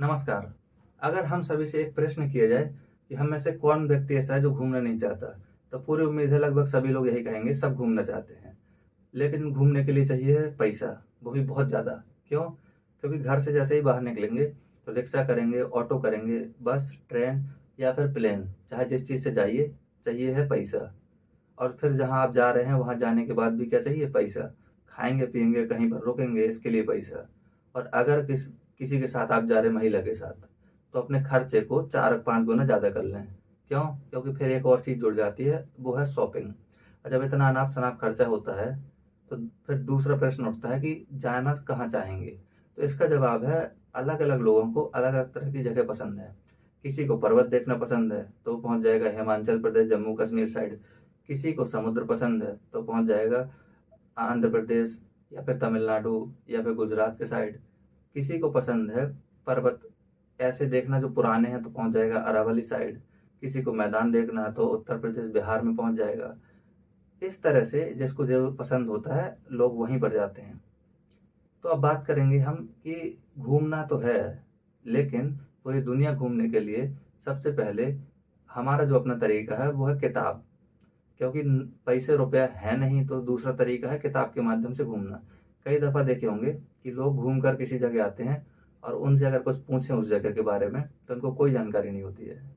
नमस्कार। अगर हम सभी से एक प्रश्न किया जाए कि हम में से कौन व्यक्ति ऐसा है जो घूमना नहीं चाहता, तो पूरी उम्मीद है लगभग सभी लोग यही कहेंगे, सब घूमना चाहते हैं। लेकिन घूमने के लिए चाहिए पैसा, वो भी बहुत ज़्यादा। क्यों? क्योंकि घर से जैसे ही बाहर निकलेंगे तो रिक्शा करेंगे, ऑटो करेंगे, बस, ट्रेन या फिर प्लेन, चाहे जिस चीज़ से जाइए, चाहिए है पैसा। और फिर जहाँ आप जा रहे हैं वहाँ जाने के बाद भी क्या चाहिए? पैसा। खाएँगे, पिएँगे, कहीं पर रुकेंगे, इसके लिए पैसा। और अगर किसी के साथ आप जा रहे हैं, महिला के साथ, तो अपने खर्चे को 4-5 गुना ज़्यादा कर लें। क्यों? क्योंकि फिर एक और चीज़ जुड़ जाती है, वो है शॉपिंग। और जब इतना अनाप-शनाप खर्चा होता है, तो फिर दूसरा प्रश्न उठता है कि जाना कहाँ चाहेंगे? तो इसका जवाब है, अलग-अलग लोगों को अलग-अलग तरह की जगह पसंद है। किसी को पर्वत देखना पसंद है, तो वो पहुँच जाएगा हिमाचल प्रदेश, जम्मू-कश्मीर साइड। किसी को समुद्र पसंद है, तो पहुँच जाएगा आंध्र प्रदेश या फिर तमिलनाडु या फिर गुजरात के साइड। किसी को पसंद है पर्वत ऐसे देखना जो पुराने हैं, तो पहुँच जाएगा अरावली साइड। किसी को मैदान देखना है तो उत्तर प्रदेश, बिहार में पहुँच जाएगा। इस तरह से जिसको जो पसंद होता है, लोग वहीं पर जाते हैं। तो अब बात करेंगे हम कि घूमना तो है, लेकिन पूरी दुनिया घूमने के लिए सबसे पहले हमारा जो अपना तरीका है वो है किताब। क्योंकि पैसे रुपया है नहीं, तो दूसरा तरीका है किताब के माध्यम से घूमना। कई दफ़ा देखे होंगे कि लोग घूम कर किसी जगह आते हैं और उनसे अगर कुछ पूछें उस जगह के बारे में, तो उनको कोई जानकारी नहीं होती है।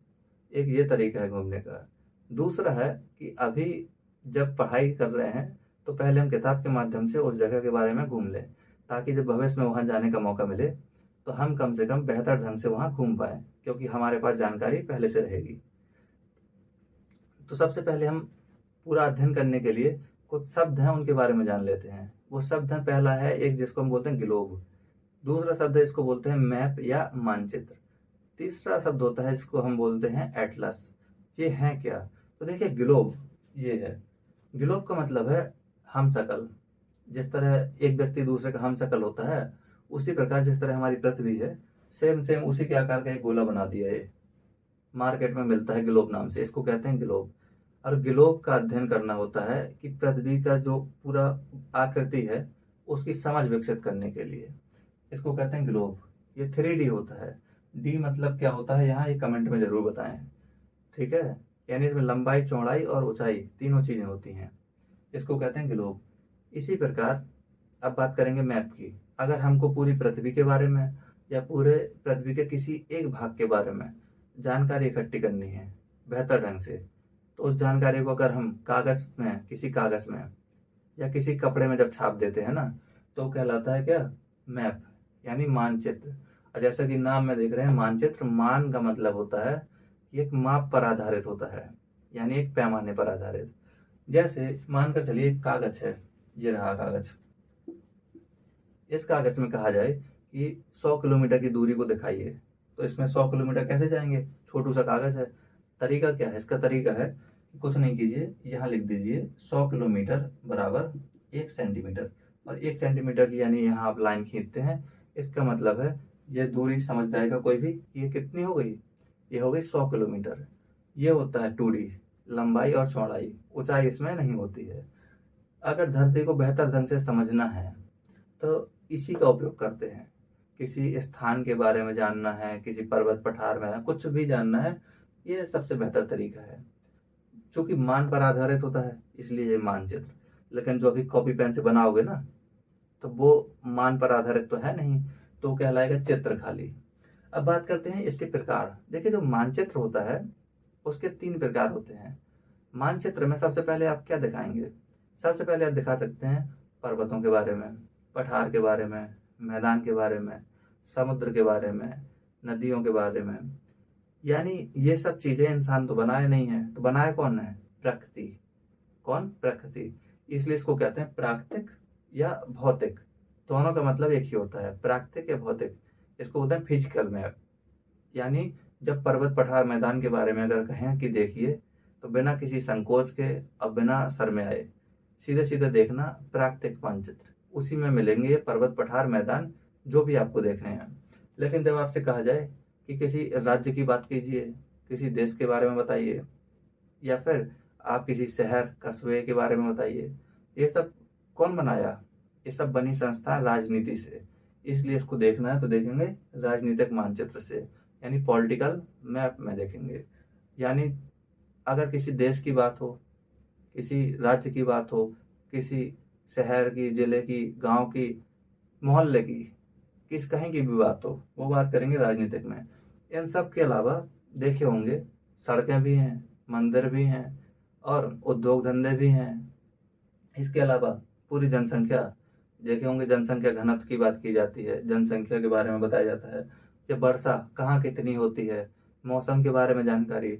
एक ये तरीका है घूमने का। दूसरा है कि अभी जब पढ़ाई कर रहे हैं, तो पहले हम किताब के माध्यम से उस जगह के बारे में घूम लें, ताकि जब भविष्य में वहाँ जाने का मौका मिले, तो हम कम से कम बेहतर ढंग से वहाँ घूम पाएँ, क्योंकि हमारे पास जानकारी पहले से रहेगी। तो सबसे पहले हम पूरा अध्ययन करने के लिए कुछ शब्द हैं, उनके बारे में जान लेते हैं। वो शब्द हैं, पहला है एक जिसको हम बोलते हैं ग्लोब। दूसरा शब्द है इसको बोलते हैं मैप या मानचित्र। तीसरा शब्द होता है जिसको हम बोलते हैं एटलस। ये है क्या? तो देखिए, ग्लोब ये है। ग्लोब का मतलब है हमशक्ल। जिस तरह एक व्यक्ति दूसरे का हमशक्ल होता है, उसी प्रकार जिस तरह हमारी पृथ्वी है, सेम सेम उसी के आकार का एक गोला बना दिया है। मार्केट में मिलता है ग्लोब नाम से, इसको कहते हैं ग्लोब। और ग्लोब का अध्ययन करना होता है कि पृथ्वी का जो पूरा आकृति है, उसकी समझ विकसित करने के लिए। इसको कहते हैं ग्लोब। ये 3D होता है। डी मतलब क्या होता है यहाँ, ये कमेंट में ज़रूर बताएं। ठीक है? यानी इसमें लंबाई, चौड़ाई और ऊंचाई तीनों चीज़ें होती हैं। इसको कहते हैं ग्लोब। इसी प्रकार अब बात करेंगे मैप की। अगर हमको पूरी पृथ्वी के बारे में या पूरे पृथ्वी के किसी एक भाग के बारे में जानकारी इकट्ठी करनी है बेहतर ढंग से, तो उस जानकारी को अगर हम कागज़ में, किसी कागज़ में या किसी कपड़े में जब छाप देते हैं ना, तो कहलाता है क्या? मैप, यानी मानचित्र। और जैसा कि नाम में देख रहे हैं, मानचित्र, मान का मतलब होता है कि एक माप पर आधारित होता है, यानी एक पैमाने पर आधारित। जैसे मानकर चलिए एक कागज है, ये रहा कागज। इस कागज में कहा जाए कि 100 किलोमीटर की दूरी को दिखाइए, तो इसमें 100 किलोमीटर कैसे जाएंगे? छोटू सा कागज है। तरीका क्या है? इसका तरीका है कि कुछ नहीं कीजिए, यहाँ लिख दीजिए 100 किलोमीटर बराबर 1 सेंटीमीटर। और 1 सेंटीमीटर की यानी यहाँ आप लाइन खींचते हैं, इसका मतलब है ये दूरी समझ जाएगा कोई भी, ये कितनी हो गई? ये हो गई 100 किलोमीटर। ये होता है 2D, लंबाई और चौड़ाई। ऊंचाई इसमें नहीं होती है। अगर धरती को बेहतर ढंग से समझना है, तो इसी का उपयोग करते हैं। किसी स्थान के बारे में जानना है, किसी पर्वत पठार में कुछ भी जानना है, ये सबसे बेहतर तरीका है। चूंकि मान पर आधारित होता है, इसलिए ये मानचित्र। लेकिन जो अभी कॉपी पेन से बनाओगे ना, तो वो मान पर आधारित तो है नहीं, तो कहलाएगा चित्र खाली। अब बात करते हैं इसके प्रकार। देखिए, जो मानचित्र होता है उसके 3 प्रकार होते हैं। मानचित्र में सबसे पहले आप क्या दिखाएंगे? सबसे पहले आप दिखा सकते हैं पर्वतों के बारे में, पठार के बारे में, मैदान के बारे में, समुद्र के बारे में, नदियों के बारे में। यानी ये सब चीजें इंसान तो बनाए नहीं है, तो बनाया कौन है? प्रकृति। कौन? प्रकृति। इसलिए इसको कहते हैं प्राकृतिक या भौतिक। दोनों का मतलब एक ही होता है, प्राकृतिक या भौतिक। इसको बोलते हैं फिजिकल मैप। यानी जब पर्वत, पठार, मैदान के बारे में अगर कहें कि देखिए, तो बिना किसी संकोच के और बिना शर में आए सीधे सीधे देखना प्राकृतिक मानचित्र। उसी में मिलेंगे ये पर्वत, पठार, मैदान, जो भी आपको देखने हैं। लेकिन जब आपसे कहा जाए कि किसी राज्य की बात कीजिए, किसी देश के बारे में बताइए, या फिर आप किसी शहर, कस्बे के बारे में बताइए, ये सब कौन बनाया? ये सब बनी संस्था राजनीति से। इसलिए इसको देखना है तो देखेंगे राजनीतिक मानचित्र से, यानी पॉलिटिकल मैप में देखेंगे। यानी अगर किसी देश की बात हो, किसी राज्य की बात हो, किसी शहर की, जिले की, गांव की, मोहल्ले की, कहीं की भी बात हो, वो बात करेंगे राजनीतिक में। इन सब के अलावा देखे होंगे सड़कें भी हैं, मंदिर भी हैं और उद्योग धंधे भी हैं। इसके अलावा पूरी जनसंख्या देखे होंगे, जनसंख्या घनत्व की बात की जाती है, जनसंख्या के बारे में बताया जाता है कि वर्षा कहाँ कितनी होती है, मौसम के बारे में जानकारी।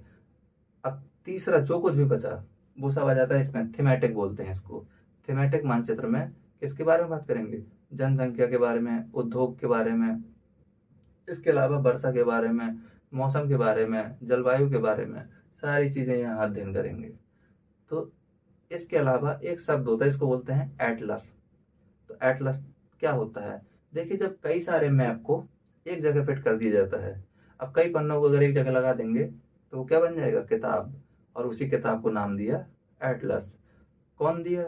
अब तीसरा जो कुछ भी बचा वो सब आ जाता है इसमें, थीमेटिक बोलते हैं इसको। थीमेटिक मानचित्र में किसके बारे में बात करेंगे? जनसंख्या के बारे में, उद्योग के बारे में, इसके अलावा वर्षा के बारे में, मौसम के बारे में, जलवायु के बारे में, सारी चीजें यहाँ अध्ययन करेंगे। तो इसके अलावा एक शब्द होता है, इसको बोलते हैं एटलस। तो एटलस क्या होता है? देखिए, जब कई सारे मैप को एक जगह फिट कर दिया जाता है, अब कई पन्नों को अगर एक जगह लगा देंगे तो वो क्या बन जाएगा? किताब। और उसी किताब को नाम दिया एटलस। कौन दिया?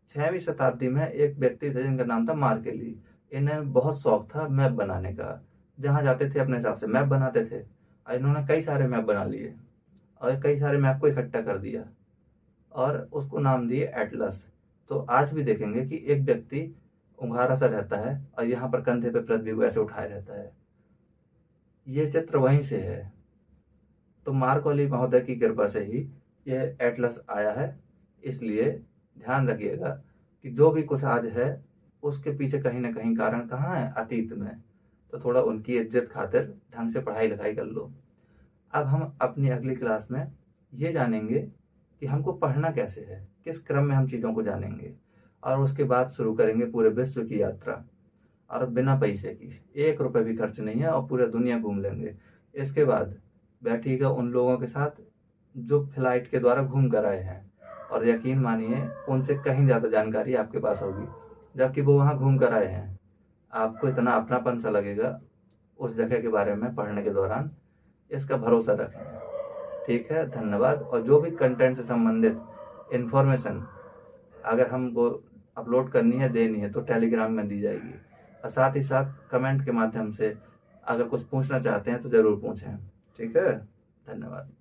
6वीं शताब्दी में एक व्यक्ति थे जिनका नाम था मार्केली। इन्हें बहुत शौक था मैप बनाने का, जहां जाते थे अपने हिसाब से मैप बनाते थे। और इन्होंने कई सारे मैप बना लिए और कई सारे मैप को इकट्ठा कर दिया और उसको नाम दिए एटलस। तो आज भी देखेंगे कि एक व्यक्ति उंघारा सा रहता है और यहाँ पर कंधे पे पृथ्वी को ऐसे उठाए रहता है। ये चित्र वहीं से है। तो मार्कोली महोदय की कृपा से ही यह एटलस आया है। इसलिए ध्यान रखिएगा कि जो भी कुछ आज है उसके पीछे कहीं ना कहीं कारण कहाँ है? अतीत में। तो थोड़ा उनकी इज्जत खातिर ढंग से पढ़ाई लिखाई कर लो। अब हम अपनी अगली क्लास में ये जानेंगे कि हमको पढ़ना कैसे है, किस क्रम में हम चीज़ों को जानेंगे, और उसके बाद शुरू करेंगे पूरे विश्व की यात्रा, और बिना पैसे की, 1 रुपये भी खर्च नहीं है, और पूरे दुनिया घूम लेंगे। इसके बाद बैठिएगा उन लोगों के साथ जो फ्लाइट के द्वारा घूम कर आए हैं, और यकीन मानिए उनसे कहीं ज़्यादा जानकारी आपके पास होगी, जबकि वो वहाँ घूम कर आए हैं। आपको इतना अपनापन सा लगेगा उस जगह के बारे में पढ़ने के दौरान, इसका भरोसा रखें। ठीक है, धन्यवाद। और जो भी कंटेंट से संबंधित इंफॉर्मेशन अगर हमको अपलोड करनी है, देनी है, तो टेलीग्राम में दी जाएगी। और साथ ही साथ कमेंट के माध्यम से अगर कुछ पूछना चाहते हैं तो ज़रूर पूछें। ठीक है, धन्यवाद।